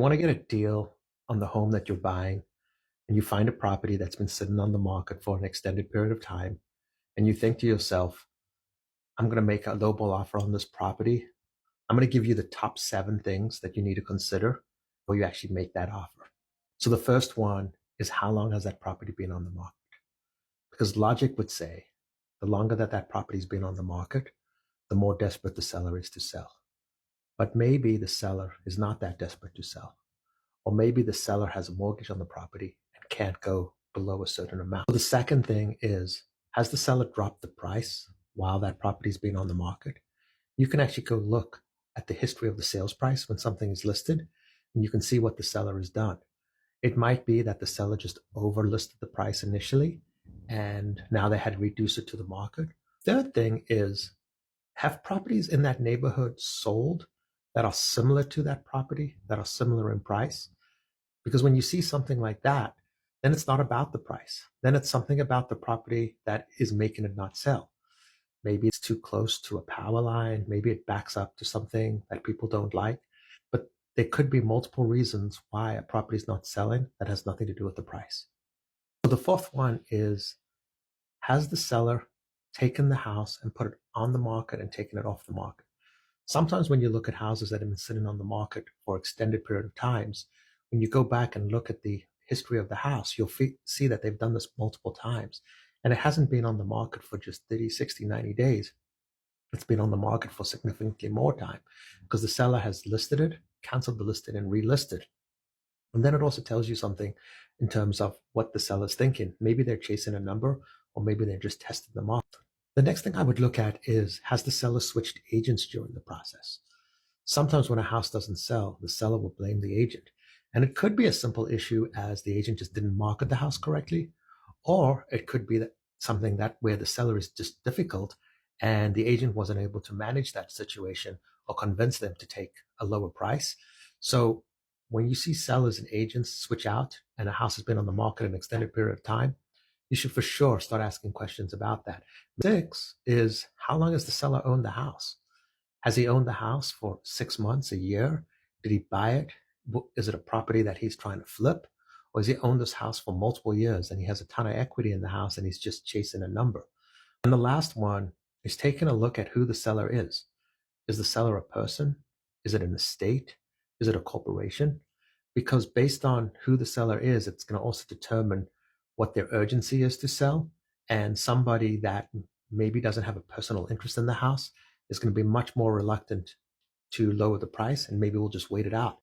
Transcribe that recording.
Want to get a deal on the home that you're buying, and you find a property that's been sitting on the market for an extended period of time, and you think to yourself, I'm going to make a lowball offer on this property. I'm going to give you the top 7 things that you need to consider before you actually make that offer. So the first one is, how long has that property been on the market? Because logic would say the longer that that property's been on the market, the more desperate the seller is to sell. But maybe the seller is not that desperate to sell. Or maybe the seller has a mortgage on the property and can't go below a certain amount. So the second thing is, has the seller dropped the price while that property's been on the market? You can actually go look at the history of the sales price when something is listed, and you can see what the seller has done. It might be that the seller just overlisted the price initially, and now they had to reduce it to the market. Third thing is, have properties in that neighborhood sold that are similar to that property, that are similar in price? Because when you see something like that, then it's not about the price. Then it's something about the property that is making it not sell. Maybe it's too close to a power line. Maybe it backs up to something that people don't like. But there could be multiple reasons why a property is not selling that has nothing to do with the price. So the fourth one is, has the seller taken the house and put it on the market and taken it off the market? Sometimes when you look at houses that have been sitting on the market for extended period of times, when you go back and look at the history of the house, you'll see that they've done this multiple times. And it hasn't been on the market for just 30, 60, 90 days. It's been on the market for significantly more time because the seller has listed it, canceled the listing, and relisted. And then it also tells you something in terms of what the seller's thinking. Maybe they're chasing a number, or maybe they're just testing the market. The next thing I would look at is, has the seller switched agents during the process? Sometimes when a house doesn't sell, the seller will blame the agent. And it could be a simple issue as the agent just didn't market the house correctly, or it could be that something that where the seller is just difficult and the agent wasn't able to manage that situation or convince them to take a lower price. So when you see sellers and agents switch out and a house has been on the market an extended period of time, you should for sure start asking questions about that. 6 is, how long has the seller owned the house? Has he owned the house for 6 months, a year? Did he buy it? Is it a property that he's trying to flip? Or has he owned this house for multiple years and he has a ton of equity in the house and he's just chasing a number? And the last one is taking a look at who the seller is. Is the seller a person? Is it an estate? Is it a corporation? Because based on who the seller is, it's going to also determine what their urgency is to sell. And somebody that maybe doesn't have a personal interest in the house is going to be much more reluctant to lower the price, and maybe we'll just wait it out.